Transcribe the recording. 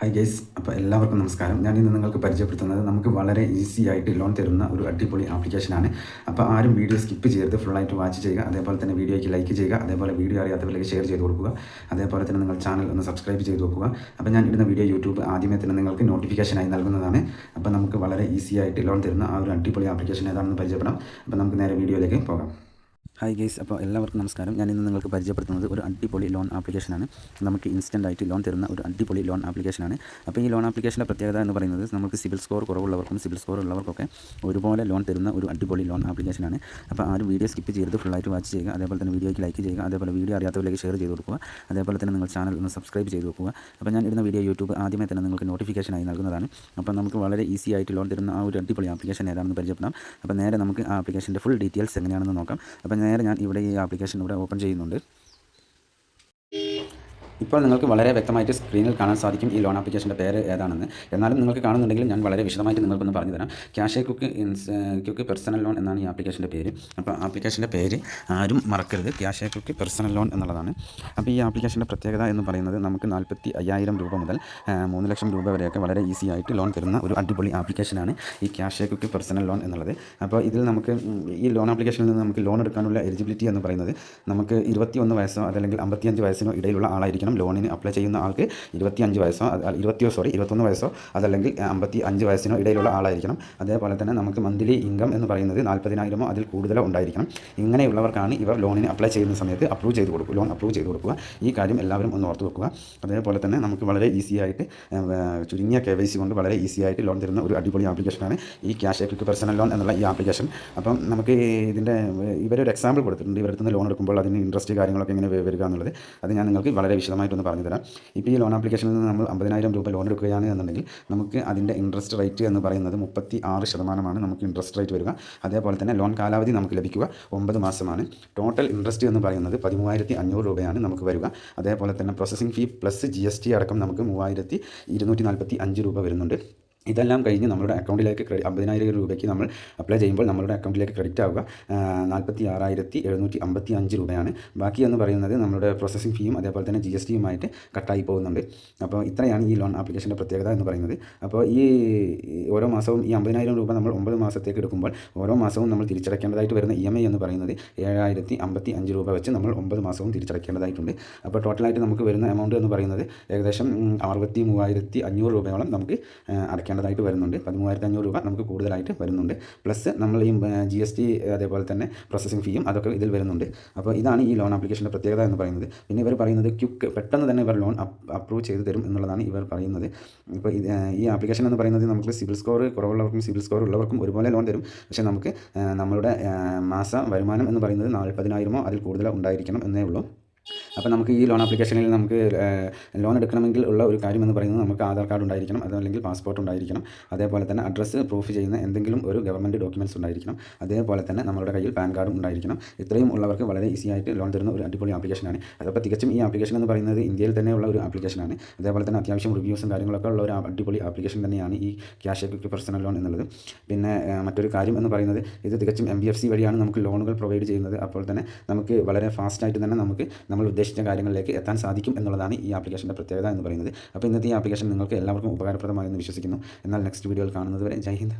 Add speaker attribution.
Speaker 1: Hi guys, അപ്പോൾ എല്ലാവർക്കും നമസ്കാരം. ഞാൻ ഇന്ന് നിങ്ങൾക്ക് പരിചയപ്പെടുത്തുന്നത് നമുക്ക് വളരെ ഈസി ആയിട്ട് ലോൺ തരുന്ന ഒരു അടിപൊളി ആപ്ലിക്കേഷനാണ്. അപ്പോൾ ആരും വീഡിയോ സ്കിപ്പ് ചെയ്യരുത്, ഫുള്ളായിട്ട് വാച്ച് ചെയ്യുക. അതേപോലെ തന്നെ വീഡിയോയ്ക്ക് ലൈക്ക് ചെയ്യുക. അതേപോലെ വീഡിയോ അറിയാത്തവരിലേക്ക് ഷെയർ ചെയ്ത് കൊടുക്കുക. അതേപോലെ തന്നെ നിങ്ങൾ ചാനൽ ഒന്ന് സബ്സ്ക്രൈബ് ചെയ്ത് വെക്കുക. അപ്പോൾ ഞാൻ ഇടുന്ന വീഡിയോ യൂട്യൂബ് ആദ്യമേ തന്നെ നിങ്ങൾക്ക് നോട്ടിഫിക്കേഷനായി നൽകുന്നതാണ്. അപ്പോൾ നമുക്ക് വളരെ ഈസി ആയിട്ട് ലോൺ തരുന്ന ആ ഒരു അടിപൊളി ആപ്ലിക്കേഷൻ ഏതാണെന്ന് പരിചയപ്പെടാം. അപ്പോൾ നമുക്ക് നേരെ വീഡിയോയിലേക്ക് പോകാം. ഹായ് ഗൈസ്, അപ്പോൾ എല്ലാവർക്കും നമസ്കാരം. ഞാൻ ഇന്ന് നിങ്ങൾക്ക് പരിചയപ്പെടുത്തുന്നത് ഒരു അടിപൊളി ലോൺ ആപ്ലിക്കേഷനാണ്. നമുക്ക് ഇൻസ്റ്റൻ്റ് ആയിട്ട് ലോൺ തരുന്ന ഒരു അടിപൊളി ലോൺ ആപ്ലിക്കേഷനാണ്. അപ്പോൾ ഈ ലോൺ ആപ്ലിക്കേഷൻ്റെ പ്രത്യേകത എന്ന് പറയുന്നത് നമുക്ക് സിബിൽ സ്കോർ കുറവുള്ളവർക്കും സിബിൽ സ്കോർ ഉള്ളവർക്കൊക്കെ ഒരുപോലെ ലോൺ തരുന്ന ഒരു അടിപൊളി ലോൺ ആപ്ലിക്കേഷനാണ്. അപ്പോൾ ആരും വീഡിയോ സ്കിപ്പ് ചെയ്ത് ഫുള്ളായിട്ട് വാച്ച് ചെയ്യുക. അതേപോലെ തന്നെ വീഡിയോയ്ക്ക് ലൈക്ക് ചെയ്യുക. അതേപോലെ വീഡിയോ അറിയാത്തവരിലേക്ക് ഷെയർ ചെയ്ത് കൊടുക്കുക. അതേപോലെ തന്നെ നിങ്ങൾ ചാനൽ ഒന്ന് സബ്സ്ക്രൈബ് ചെയ്ത് വെക്കുക. അപ്പോൾ ഞാൻ ഇടുന്ന വീഡിയോ യൂട്യൂബ് ആദ്യമേ തന്നെ നിങ്ങൾക്ക് നോട്ടിഫിക്കേഷനായി നൽകുന്നതാണ്. അപ്പോൾ നമുക്ക് വളരെ ഈസി ആയിട്ട് ലോൺ തരുന്ന ആ ഒരു അടിപൊളി ആപ്ലിക്കേഷൻ ഏതാണെന്ന് പരിചയപ്പെടാം. അപ്പോൾ നേരെ നമുക്ക് ആ ആപ്ലിക്കേഷൻ്റെ ഫുൾ ഡീറ്റെയിൽസ് എങ്ങനെയാണെന്ന് നോക്കാം. അപ്പോൾ നേരെ ഞാൻ ഇവിടെ ഈ ആപ്ലിക്കേഷൻ ഇവിടെ ഓപ്പൺ ചെയ്യുന്നുണ്ട്. ഇപ്പോൾ നിങ്ങൾക്ക് വളരെ വ്യക്തമായിട്ട് സ്ക്രീനിൽ കാണാൻ സാധിക്കും ഈ ലോൺ ആപ്ലിക്കേഷൻ്റെ പേര് ഏതാണെന്ന്. എന്നാലും നിങ്ങൾക്ക് കാണുന്നുണ്ടെങ്കിൽ ഞാൻ വളരെ വിശദമായിട്ട് നിങ്ങൾക്കൊന്ന് പറഞ്ഞു തരാം. ക്യാഷ് ക്വിക്ക് പേഴ്സണൽ ലോൺ എന്നാണ് ഈ ആപ്ലിക്കേഷൻ്റെ പേര്. അപ്പോൾ ആപ്ലിക്കേഷൻ്റെ പേര് ആരും മറക്കരുത്, ക്യാഷ് ക്വിക്ക് പേഴ്സണൽ ലോൺ എന്നുള്ളതാണ്. അപ്പോൾ ഈ ആപ്ലിക്കേഷൻ്റെ പ്രത്യേകത എന്ന് പറയുന്നത് നമുക്ക് 45,000 രൂപ മുതൽ 3 ലക്ഷം രൂപ വരെയൊക്കെ വളരെ ഈസി ആയിട്ട് ലോൺ തരുന്ന ഒരു അടിപൊളി ആപ്ലിക്കേഷനാണ് ഈ ക്യാഷ് ക്വിക്ക് പേഴ്സണൽ ലോൺ എന്നുള്ളത്. അപ്പോൾ ഇതിൽ നമുക്ക് ഈ ലോൺ ആപ്ലിക്കേഷനിൽ നിന്ന് നമുക്ക് ലോൺ എടുക്കാനുള്ള എലിജിബിലിറ്റി എന്ന് പറയുന്നത് നമുക്ക് 21 വയസ്സോ അതല്ലെങ്കിൽ 55 വയസ്സിനോ ഇടയിലുള്ള ആളായിരിക്കണം. ലോണിന് അപ്ലൈ ചെയ്യുന്ന ആൾക്ക് 21 വയസ്സോ അതല്ലെങ്കിൽ 55 വയസ്സിനോ ഇടയിലുള്ള ആളായിരിക്കണം. അതേപോലെ തന്നെ നമുക്ക് മന്ത്ലി ഇൻകം എന്ന് പറയുന്നത് 40,000 അതിൽ കൂടുതലോ ഉണ്ടായിരിക്കണം. ഇങ്ങനെയുള്ളവർക്കാണ് ഇവർ ലോണിന് അപ്ലൈ ചെയ്യുന്ന സമയത്ത് ലോൺ അപ്രൂവ് ചെയ്ത് കൊടുക്കുക. ഈ കാര്യം എല്ലാവരും ഒന്ന് ഓർത്ത് വെക്കുക. അതേപോലെ തന്നെ നമുക്ക് വളരെ ഈസി ആയിട്ട് ചുരുങ്ങിയ KYC കൊണ്ട് വളരെ ഈസി ആയിട്ട് ലോൺ തരുന്ന ഒരു അടിപൊളി ആപ്ലിക്കേഷനാണ് ഈ ക്യാഷ് ക്വിക്ക് പേഴ്സണൽ ലോൺ എന്നുള്ള ഈ ആപ്ലിക്കേഷൻ. അപ്പം നമുക്ക് ഇതിൻ്റെ ഇവരൊരു എക്സാമ്പിൾ കൊടുത്തിട്ടുണ്ട്. ഇവരുടെ നിന്ന് ലോൺ എടുക്കുമ്പോൾ അതിന് ഇൻട്രസ്റ്റ് കാര്യങ്ങളൊക്കെ എങ്ങനെ വരിക എന്നുള്ളത് അത് ഞാൻ നിങ്ങൾക്ക് വളരെ വിശദമായിട്ടൊന്ന് പറഞ്ഞു തരാം. ഇപ്പോൾ ഈ ലോൺ ആപ്ലിക്കേഷനിൽ നിന്ന് നമ്മൾ 50,000 രൂപ ലോൺ എടുക്കുകയാണ് എന്നുണ്ടെങ്കിൽ നമുക്ക് അതിൻ്റെ ഇൻട്രസ്റ്റ് റേറ്റ് എന്ന് പറയുന്നത് 36% നമുക്ക് ഇൻട്രസ്റ്റ് റേറ്റ് വരിക. അതേപോലെ തന്നെ ലോൺ കാലാവധി നമുക്ക് ലഭിക്കുക 9 മാസമാണ്. ടോട്ടൽ ഇൻട്രസ്റ്റ് എന്ന് പറയുന്നത് 13,500 രൂപയാണ് നമുക്ക് വരിക. അതേപോലെ തന്നെ പ്രോസസ്സിംഗ് ഫീ പ്ലസ് GST അടക്കം നമുക്ക് 3,245 രൂപ വരുന്നുണ്ട്. ഇതെല്ലാം കഴിഞ്ഞ് നമ്മുടെ അക്കൗണ്ടിലേക്ക് 50,000 രൂപയ്ക്ക് നമ്മൾ അപ്ലൈ ചെയ്യുമ്പോൾ നമ്മുടെ അക്കൗണ്ടിലേക്ക് ക്രെഡിറ്റ് ആവുക 46,755 രൂപയാണ്. ബാക്കി എന്ന് പറയുന്നത് നമ്മുടെ പ്രോസസ്സിംഗ് ഫീയും അതേപോലെ തന്നെ GSTയുമായിട്ട് കട്ടായി പോകുന്നുണ്ട്. അപ്പോൾ ഇത്രയാണ് ഈ ലോൺ ആപ്ലിക്കേഷൻ്റെ പ്രത്യേകത എന്ന് പറയുന്നത്. അപ്പോൾ ഈ ഓരോ മാസവും ഈ 50,000 രൂപ നമ്മൾ 9 മാസത്തേക്ക് എടുക്കുമ്പോൾ ഓരോ മാസവും നമ്മൾ തിരിച്ചടയ്ക്കേണ്ടതായിട്ട് വരുന്ന EMI എന്ന് പറയുന്നത് 7,055 രൂപ വെച്ച് നമ്മൾ 9 മാസവും തിരിച്ചടയ്ക്കേണ്ടതായിട്ടുണ്ട്. അപ്പോൾ ടോട്ടലായിട്ട് നമുക്ക് വരുന്ന എമൗണ്ട് എന്ന് പറയുന്നത് ഏകദേശം 63,500 രൂപയോളം നമുക്ക് അടയ്ക്കേണ്ടതായിട്ട് വരുന്നുണ്ട്. 13,500 രൂപ നമുക്ക് കൂടുതലായിട്ട് വരുന്നുണ്ട്. പ്ലസ് നമ്മൾ ഈ GST അതേപോലെ തന്നെ പ്രോസസ്സിംഗ് ഫീയും അതൊക്കെ ഇതിൽ വരുന്നുണ്ട്. അപ്പോൾ ഇതാണ് ഈ ലോൺ ആപ്ലിക്കേഷൻ്റെ പ്രത്യേകത എന്ന് പറയുന്നത്. പിന്നെ ഇവർ പറയുന്നത് പെട്ടെന്ന് തന്നെ ഇവർ ലോൺ അപ്രൂവ് ചെയ്ത് തരും എന്നുള്ളതാണ് ഇവർ പറയുന്നത്. ഇപ്പോൾ ഈ ആപ്ലിക്കേഷൻ എന്ന് പറയുന്നത് നമുക്ക് സിബിൽ സ്കോർ കുറവുള്ളവർക്കും സിബിൽ സ്കോർ ഉള്ളവർക്കും ഒരുപോലെ ലോൺ തരും. പക്ഷേ നമുക്ക് നമ്മളുടെ മാസ വരുമാനം എന്ന് പറയുന്നത് 40,000 അതിൽ കൂടുതലോ ഉണ്ടായിരിക്കണം എന്നേ ഉള്ളൂ. അപ്പോൾ നമുക്ക് ഈ ലോൺ ആപ്ലിക്കേഷനിൽ നമുക്ക് ലോൺ എടുക്കണമെങ്കിൽ ഉള്ള ഒരു കാര്യം എന്ന് പറയുന്നത് നമുക്ക് ആധാർ കാർഡ് ഉണ്ടായിരിക്കണം, അതല്ലെങ്കിൽ പാസ്പോർട്ട് ഉണ്ടായിരിക്കണം. അതേപോലെ തന്നെ അഡ്രസ്സ് പ്രൂഫ് ചെയ്യുന്ന എന്തെങ്കിലും ഒരു ഗവൺമെൻറ് ഡോക്യുമെൻറ്റ്സ് ഉണ്ടായിരിക്കണം. അതേപോലെ തന്നെ നമ്മുടെ കയ്യിൽ പാൻ കാർഡും ഉണ്ടായിരിക്കണം. ഇത്രയും ഉള്ളവർക്ക് വളരെ ഈസി ആയിട്ട് ലോൺ തരുന്ന ഒരു അടിപൊളി ആപ്ലിക്കേഷനാണ്. അതപ്പോൾ തികച്ചും ഈ ആപ്ലിക്കേഷൻ എന്ന് പറയുന്നത് ഇന്ത്യയിൽ തന്നെയുള്ള ഒരു ആപ്ലിക്കേഷനാണ്. അതേപോലെ തന്നെ അത്യാവശ്യം റിവ്യൂസും കാര്യങ്ങളൊക്കെ ഉള്ള ഒരു അടിപൊളി ആപ്ലിക്കേഷൻ തന്നെയാണ് ഈ ക്യാഷ് ക്വിക്ക് പേഴ്സണൽ ലോൺ എന്നുള്ളത്. പിന്നെ മറ്റൊരു കാര്യം എന്ന് പറയുന്നത് ഇത് തികച്ചും MBFC വഴിയാണ് നമുക്ക് ലോണുകൾ പ്രൊവൈഡ് ചെയ്യുന്നത്. അപ്പോൾ തന്നെ നമുക്ക് വളരെ ഫാസ്റ്റായിട്ട് തന്നെ നമുക്ക് നമ്മൾ ഉദ്ദേശിച്ച കാര്യങ്ങളിലേക്ക് എത്താൻ സാധിക്കും എന്നുള്ളതാണ് ഈ ആപ്ലിക്കേഷൻ്റെ പ്രത്യേകത എന്ന് പറയുന്നത്. അപ്പോൾ ഇന്നത്തെ ഈ ആപ്ലിക്കേഷൻ നിങ്ങൾക്ക് എല്ലാവർക്കും ഉപകാരപ്രദമായെന്ന് വിശ്വസിക്കുന്നു. എന്നാൽ നെക്സ്റ്റ് വീഡിയോയിൽ കാണുന്നത് വരെ ജയ് ഹിന്ദ്.